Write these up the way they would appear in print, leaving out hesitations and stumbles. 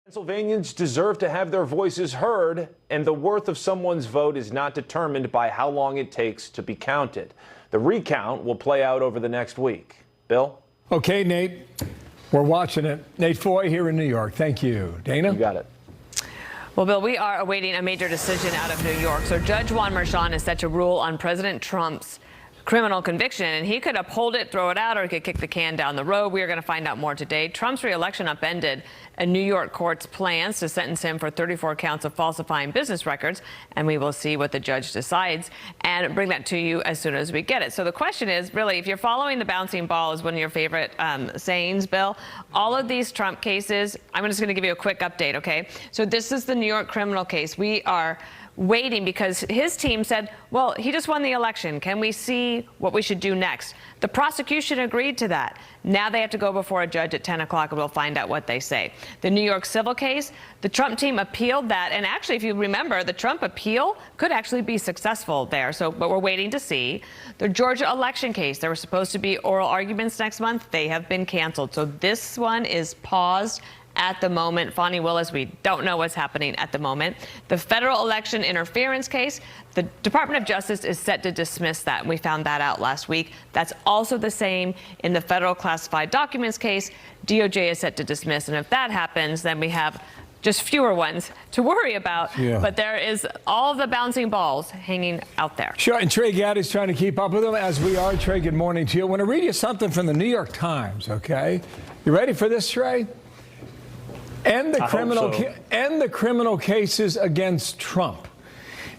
Pennsylvanians deserve to have their voices heard, and the worth of someone's vote is not determined by how long it takes to be counted. The recount will play out over the next week. Bill? Okay, Nate, we're watching it. Nate Foy here in New York. Thank you. Dana? You got it. Well, Bill, we are awaiting a major decision out of New York. So Judge Juan Merchan is set to rule on President Trump's criminal conviction, and he could uphold it, throw it out, or he could kick the can down the road. We are going to find out more today. Trump's reelection upended a New York court's plans to sentence him for 34 counts of falsifying business records, and we will see what the judge decides and bring that to you as soon as we get it. So the question is, really, if you're following the bouncing ball is one of your favorite sayings, Bill, all of these Trump cases, I'm just going to give you a quick update, okay? So this is the New York criminal case. We are waiting because his team said, well, he just won the election. Can we see what we should do next? The prosecution agreed to that. Now they have to go before a judge at 10 o'clock, and we'll find out what they say. The New York civil case, the Trump team appealed that. And actually, if you remember, the Trump appeal could actually be successful there. So, but we're waiting to see. The Georgia election case, there were supposed to be oral arguments next month. They have been canceled. So this one is paused at the moment. Fani Willis, we don't know what's happening at the moment. The federal election interference case, the Department of Justice is set to dismiss that. We found that out last week. That's also the same in the federal classified documents case. DOJ is set to dismiss. And if that happens, then we have just fewer ones to worry about. Yeah. But there is all the bouncing balls hanging out there. Sure, and Trey Gaddy's trying to keep up with them, as we are. Trey, good morning to you. I want to read you something from the New York Times, okay? You ready for this, Trey? End the criminal cases against Trump.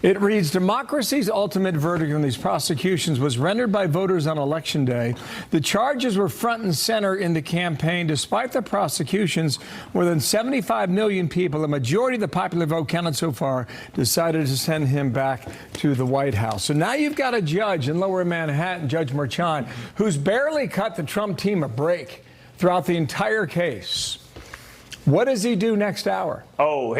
It reads, democracy's ultimate verdict on these prosecutions was rendered by voters on Election Day. The charges were front and center in the campaign. Despite the prosecutions, more than 75 million people, a majority of the popular vote counted so far, decided to send him back to the White House. So now you've got a judge in Lower Manhattan, Judge Merchan, who's barely cut the Trump team a break throughout the entire case. What does he do next hour? Oh,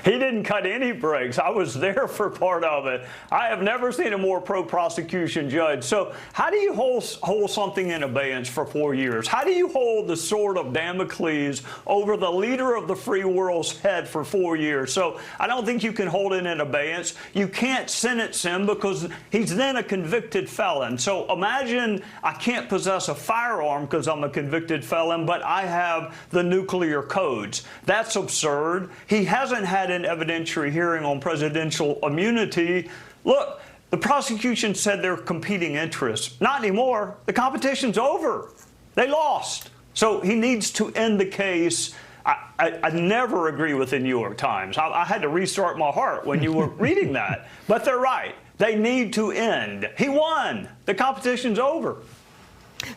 he didn't cut any breaks. I was there for part of it. I have never seen a more pro-prosecution judge. So how do you hold something in abeyance for 4 years? How do you hold the sword of Damocles over the leader of the free world's head for 4 years? So I don't think you can hold it in abeyance. You can't sentence him because he's then a convicted felon. So imagine I can't possess a firearm because I'm a convicted felon, but I have the nuclear codes. That's absurd. He hasn't had an evidentiary hearing on presidential immunity. Look, the prosecution said they're competing interests. Not anymore. The competition's over. They lost. So he needs to end the case. I never agree with the New York Times. I had to restart my heart when you were reading that. But they're right. They need to end. He won. The competition's over.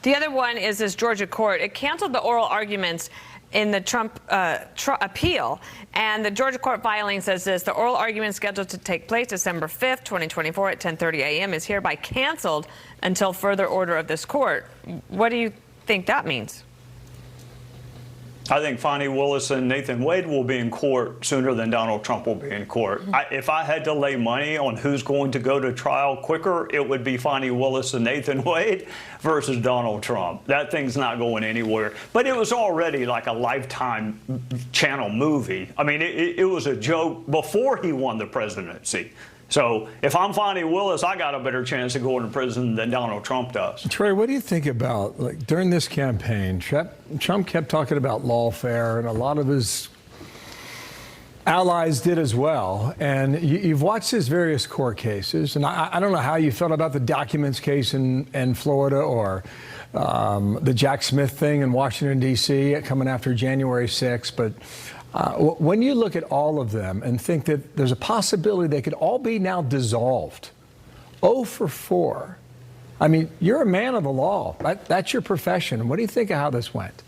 The other one is this Georgia court. It canceled the oral arguments in the Trump appeal. And the Georgia court filing says this: the oral argument scheduled to take place December 5th, 2024 at 10:30 a.m. is hereby canceled until further order of this court. What do you think that means? I think Fani Willis and Nathan Wade will be in court sooner than Donald Trump will be in court. If I had to lay money on who's going to go to trial quicker, it would be Fani Willis and Nathan Wade versus Donald Trump. That thing's not going anywhere. But it was already like a Lifetime channel movie. I mean, it was a joke before he won the presidency. So if I'm Fani Willis, I got a better chance of going to prison than Donald Trump does. Trey, what do you think about, like, during this campaign, Trump kept talking about lawfare, and a lot of his allies did as well. And you've watched his various court cases, and I don't know how you felt about the documents case in Florida, or the Jack Smith thing in Washington, D.C. coming after January 6th, but when you look at all of them and think that there's a possibility they could all be now dissolved, 0 for 4. I mean, you're a man of the law. That's your profession. What do you think of how this went?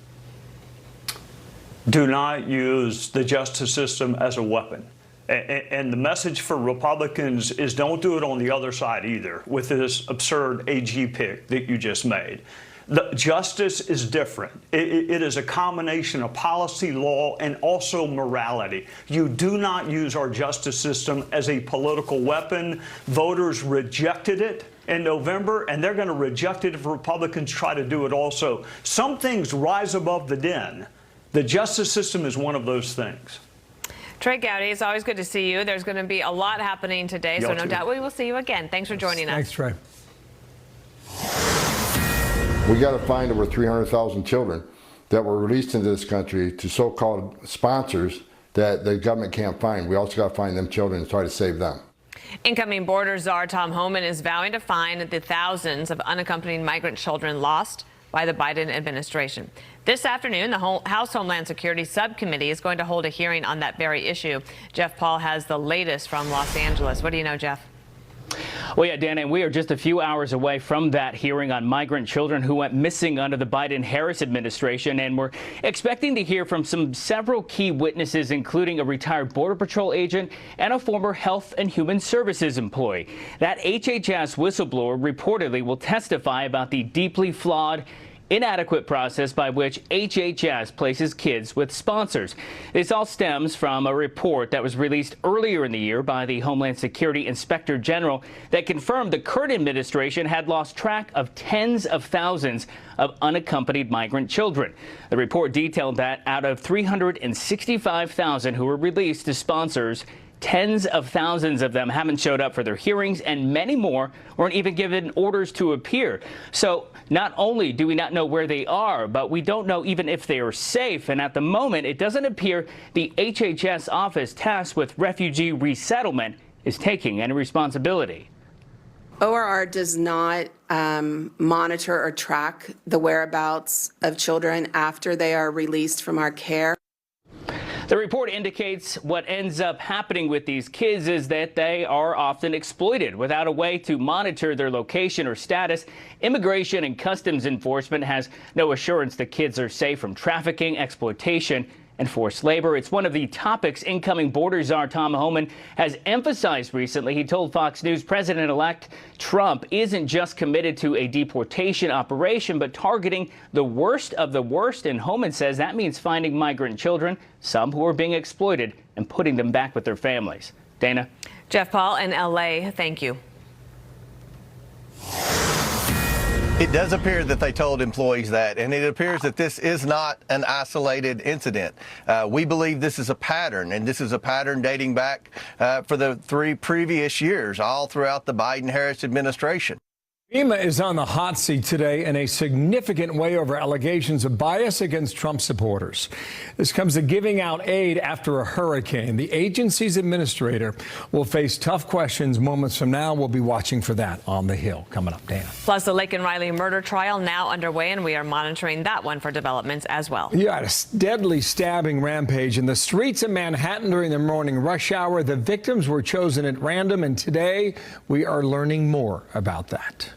Do not use the justice system as a weapon. And the message for Republicans is don't do it on the other side either with this absurd AG pick that you just made. The justice is different. It is a combination of policy, law, and also morality. You do not use our justice system as a political weapon. Voters rejected it in November, and they're going to reject it if Republicans try to do it also. Some things rise above the den. The justice system is one of those things. Trey Gowdy, it's always good to see you. There's going to be a lot happening today, so no doubt we will see you again. Thanks for joining us. Thanks, Trey. We got to find over 300,000 children that were released into this country to so-called sponsors that the government can't find. We also got to find them children and try to save them. Incoming border czar Tom Homan is vowing to find the thousands of unaccompanied migrant children lost by the Biden administration. This afternoon, the House Homeland Security Subcommittee is going to hold a hearing on that very issue. Jeff Paul has the latest from Los Angeles. What do you know, Jeff? Well, yeah, Dan, and we are just a few hours away from that hearing on migrant children who went missing under the Biden-Harris administration, and we're expecting to hear from several key witnesses, including a retired Border Patrol agent and a former Health and Human Services employee. That HHS whistleblower reportedly will testify about the deeply flawed, inadequate process by which HHS places kids with sponsors. This all stems from a report that was released earlier in the year by the Homeland Security Inspector General that confirmed the current administration had lost track of tens of thousands of unaccompanied migrant children. The report detailed that out of 365,000 who were released to sponsors, tens of thousands of them haven't showed up for their hearings, and many more weren't even given orders to appear. So not only do we not know where they are, but we don't know even if they are safe. And at the moment, it doesn't appear the HHS office tasked with refugee resettlement is taking any responsibility. ORR does not monitor or track the whereabouts of children after they are released from our care. The report indicates what ends up happening with these kids is that they are often exploited without a way to monitor their location or status. Immigration and Customs Enforcement has no assurance the kids are safe from trafficking, exploitation, and forced labor. It's one of the topics incoming border czar Tom Homan has emphasized recently. He told Fox News President-elect Trump isn't just committed to a deportation operation, but targeting the worst of the worst. And Homan says that means finding migrant children, some who are being exploited, and putting them back with their families. Dana? Jeff Paul in L.A., thank you. It does appear that they told employees that, and it appears that this is not an isolated incident. We believe this is a pattern, and this is a pattern dating back for the 3 previous years, all throughout the Biden-Harris administration. FEMA is on the hot seat today in a significant way over allegations of bias against Trump supporters. This comes to giving out aid after a hurricane. The agency's administrator will face tough questions moments from now. We'll be watching for that on the Hill. Coming up, Dan. Plus, the Lake and Riley murder trial now underway, and we are monitoring that one for developments as well. Yeah, a deadly stabbing rampage in the streets of Manhattan during the morning rush hour. The victims were chosen at random, and today we are learning more about that.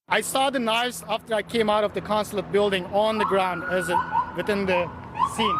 I saw the knives after I came out of the consulate building on the ground within the scene.